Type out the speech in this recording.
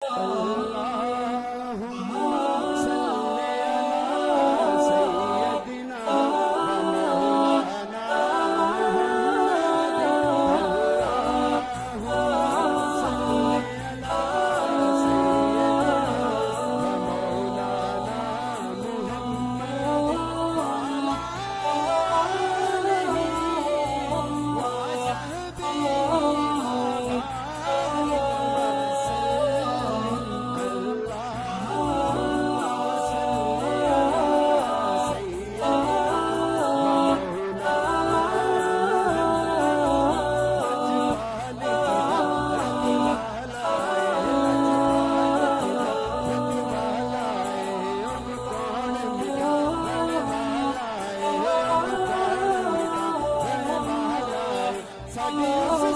اللهم صل على سيدنا ومولانا محمد. اللهم صل على سيدنا ومولانا محمد وعلى آله وصحبه ساڈی